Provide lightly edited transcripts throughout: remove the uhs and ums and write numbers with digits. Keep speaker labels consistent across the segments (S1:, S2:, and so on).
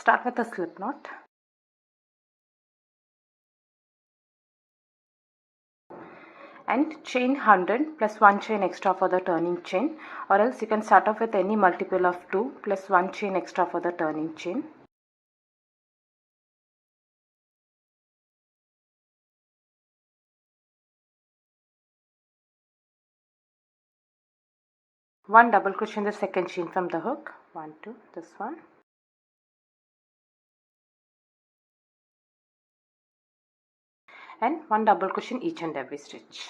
S1: Start with a slip knot. And chain 100 plus 1 chain extra for the turning chain, or else you can start off with any multiple of 2 plus 1 chain extra for the turning chain. One double crochet in the second chain from the hook. 1, 2, this one. And one double crochet in each and every stitch.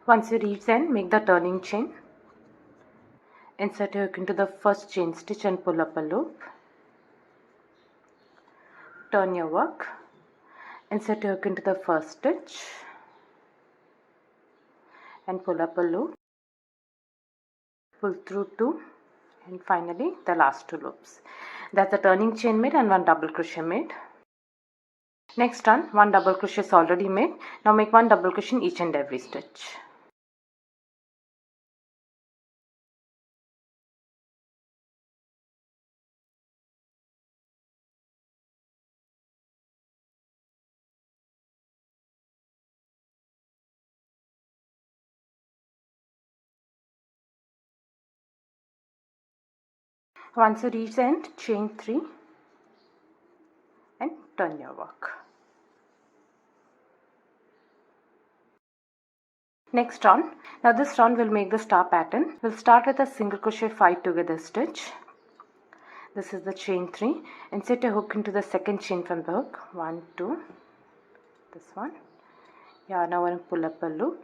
S1: Once you reach the end, make the turning chain. Insert your hook into the first chain stitch and pull up a loop. Turn your work. Insert your hook into the first stitch and pull up a loop. Pull through 2 and finally the last 2 loops. That's the turning chain made and one double crochet made. Next run, one double crochet is already made. Now make one double crochet in each and every stitch. Once you reach the end, chain 3 and turn your work. Next round. Now this round will make the star pattern. We'll start with a single crochet 5 together stitch. This is the chain 3. Insert a hook into the second chain from the hook. 1, 2, this one. Yarn over and pull up a loop.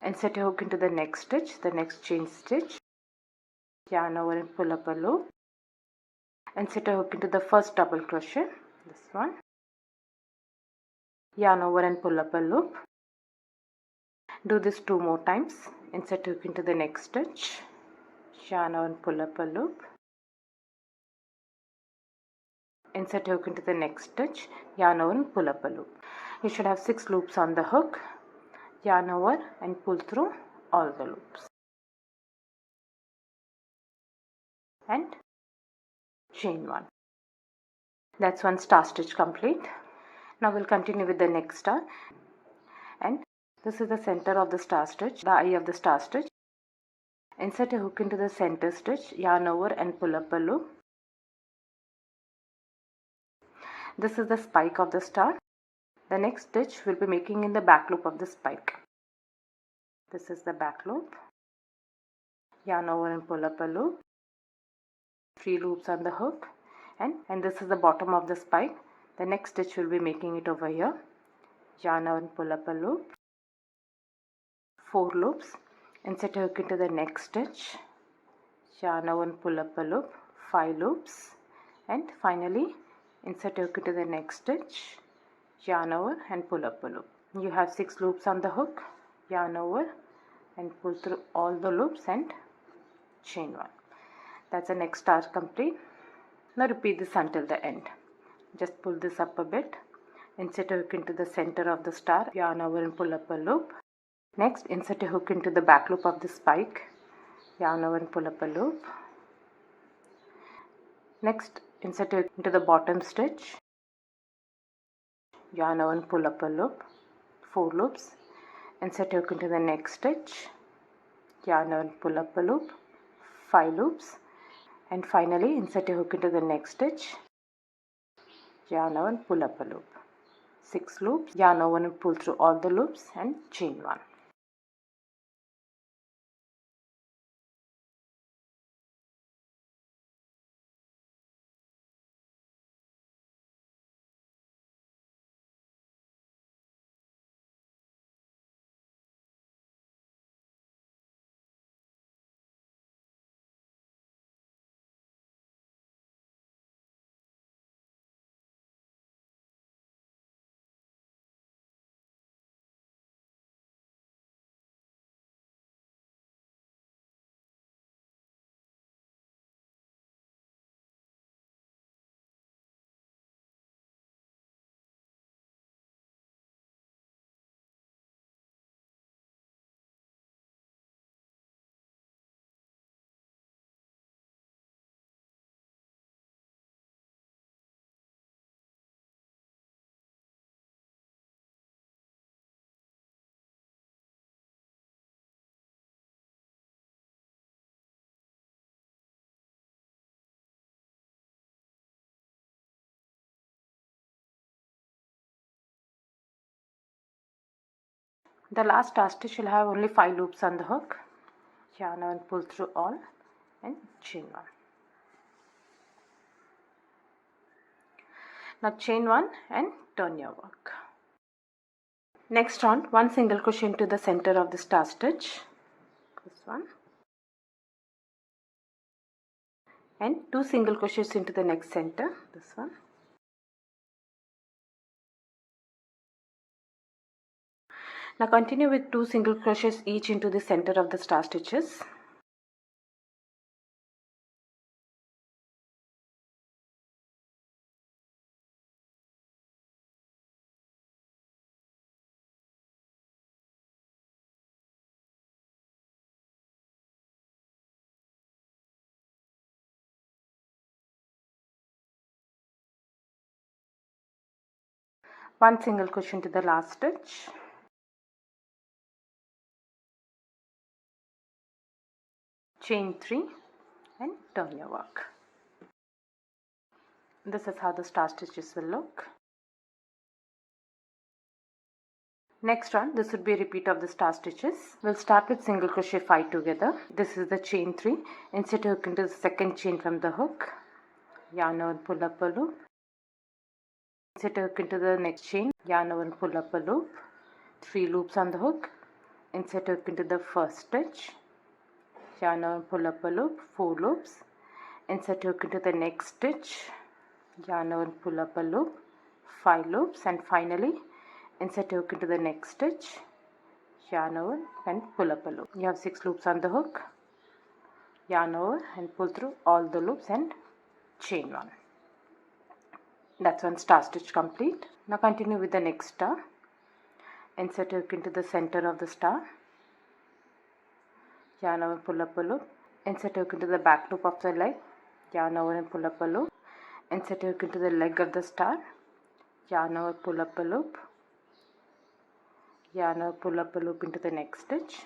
S1: Insert a hook into the next stitch, the next chain stitch. Yarn over and pull up a loop. Insert a hook into the first double crochet, this one. Yarn over and pull up a loop. Do this 2 more times. Insert a hook into the next stitch. Yarn over and pull up a loop. Insert a hook into the next stitch. Yarn over and pull up a loop. You should have 6 loops on the hook. Yarn over and pull through all the loops. And chain 1. That's one star stitch complete. Now we'll continue with the next star. And this is the center of the star stitch, the eye of the star stitch. Insert a hook into the center stitch, yarn over and pull up a loop. This is the spike of the star. The next stitch we'll be making in the back loop of the spike. This is the back loop. Yarn over and pull up a loop. 3 loops on the hook. And this is the bottom of the spike. The next stitch we'll be making it over here. Yarn over and pull up a loop. 4 loops. Insert a hook into the next stitch. Yarn over and pull up a loop. 5 loops. And finally insert a hook into the next stitch. Yarn over and pull up a loop. You have 6 loops on the hook. Yarn over and pull through all the loops and chain 1. That's the next star complete. Now repeat this until the end. Just pull this up a bit. Insert a hook into the center of the star. Yarn over and pull up a loop. Next, insert a hook into the back loop of the spike. Yarn over and pull up a loop. Next, insert a hook into the bottom stitch. Yarn over and pull up a loop. 4 loops. Insert a hook into the next stitch. Yarn over and pull up a loop. 5 loops. And finally insert a hook into the next stitch. Yarn over and pull up a loop. 6 loops. Yarn over and pull through all the loops and chain 1. The last star stitch will have only 5 loops on the hook. Yarn and pull through all and chain 1. Now chain 1 and turn your work. Next round, 1 single crochet into the center of the star stitch, this one, and 2 single crochets into the next center, this one. Now continue with 2 single crochets each into the center of the star stitches. One single crochet into the last stitch. Chain 3 and turn your work. This is how the star stitches will look. Next one, this would be a repeat of the star stitches. We'll start with single crochet 5 together. This is the chain 3. Insert a hook into the second chain from the hook. Yarn over and pull up a loop. Insert a hook into the next chain. Yarn over and pull up a loop. 3 loops on the hook. Insert a hook into the first stitch. Yarn over and pull up a loop. 4 loops. Insert a hook into the next stitch. Yarn over and pull up a loop. 5 loops, and finally insert a hook into the next stitch, yarn over and pull up a loop. You have 6 loops on the hook. Yarn over and pull through all the loops and chain 1. That's one star stitch complete. Now continue with the next star. Insert a hook into the center of the star. Yarn over and pull up a loop. Insert a hook into the back loop of the leg. Yarn over and pull up a loop. Insert a hook into the leg of the star. Yarn over, pull up a loop. Yarn over, pull up a loop into the next stitch.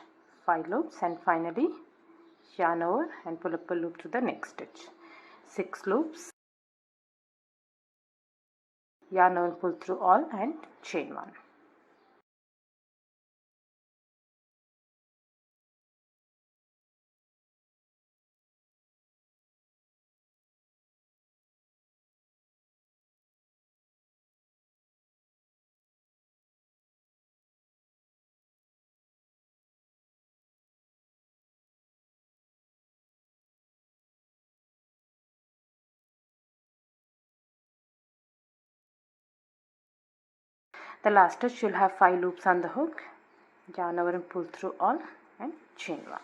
S1: 5 loops, and finally yarn over and pull up a loop to the next stitch. 6 loops. Yarn over and pull through all and chain 1. The last stitch you'll have 5 loops on the hook. Yarn over and pull through all and chain 1.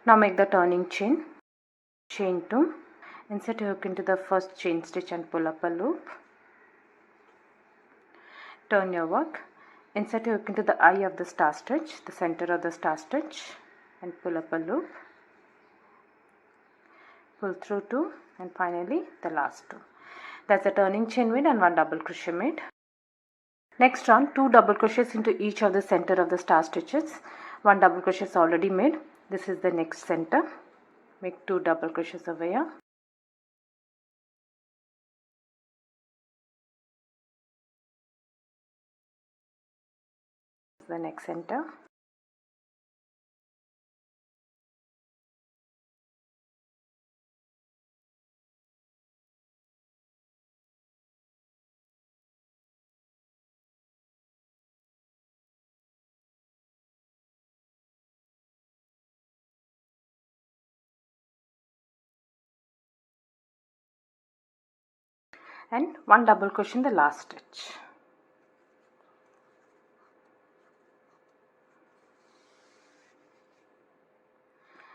S1: Now make the turning chain. Chain 2. Insert a hook into the first chain stitch and pull up a loop. Turn your work. Insert a hook into the eye of the star stitch, the center of the star stitch, and pull up a loop. Pull through 2, and finally the last 2. That's a turning chain made and 1 double crochet made. Next round, 2 double crochets into each of the center of the star stitches. 1 double crochet is already made. This is the next center. Make 2 double crochets over here. The next center. And 1 double crochet in the last stitch.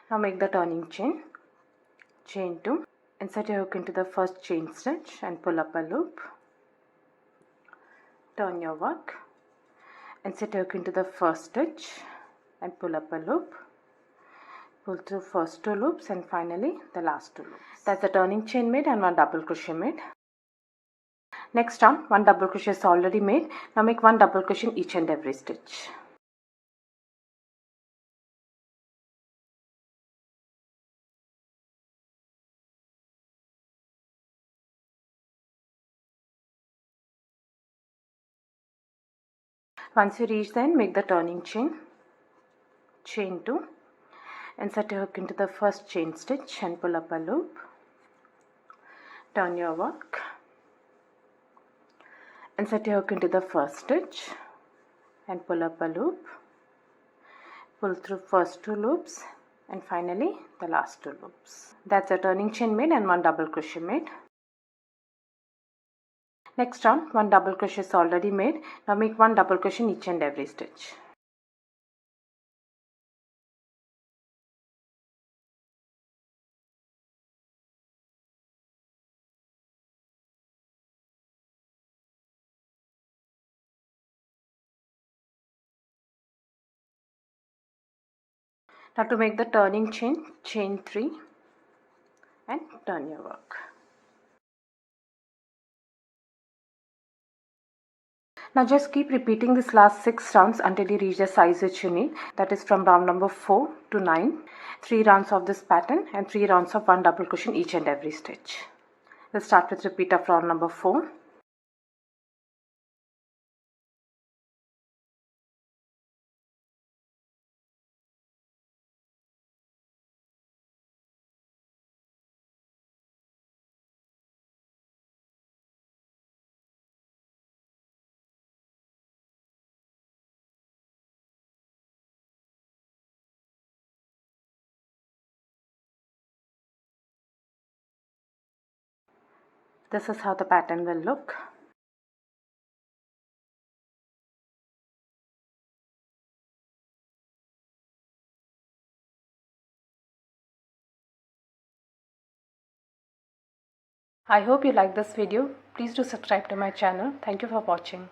S1: Now make the turning chain. Chain 2. Insert your hook into the first chain stitch and pull up a loop. Turn your work. Insert your hook into the first stitch and pull up a loop. Pull through first 2 loops and finally the last 2 loops. That's a turning chain made and 1 double crochet made. Next round, 1 double crochet is already made. Now make 1 double crochet in each and every stitch. Once you reach the end, make the turning chain, chain 2, insert your hook into the first chain stitch and pull up a loop, turn your work, insert your hook into the first stitch and pull up a loop, pull through first 2 loops and finally the last 2 loops. That's a turning chain made and 1 double crochet made. Next round, 1 double crochet is already made. Now make 1 double crochet in each and every stitch. Now to make the turning chain, chain 3 and turn your work. Now just keep repeating this last 6 rounds until you reach the size which you need. That is from round number 4 to 9. 3 rounds of this pattern and 3 rounds of 1 double crochet in each and every stitch. Let's start with repeat of round number 4. This is how the pattern will look. I hope you like this video. Please do subscribe to my channel. Thank you for watching.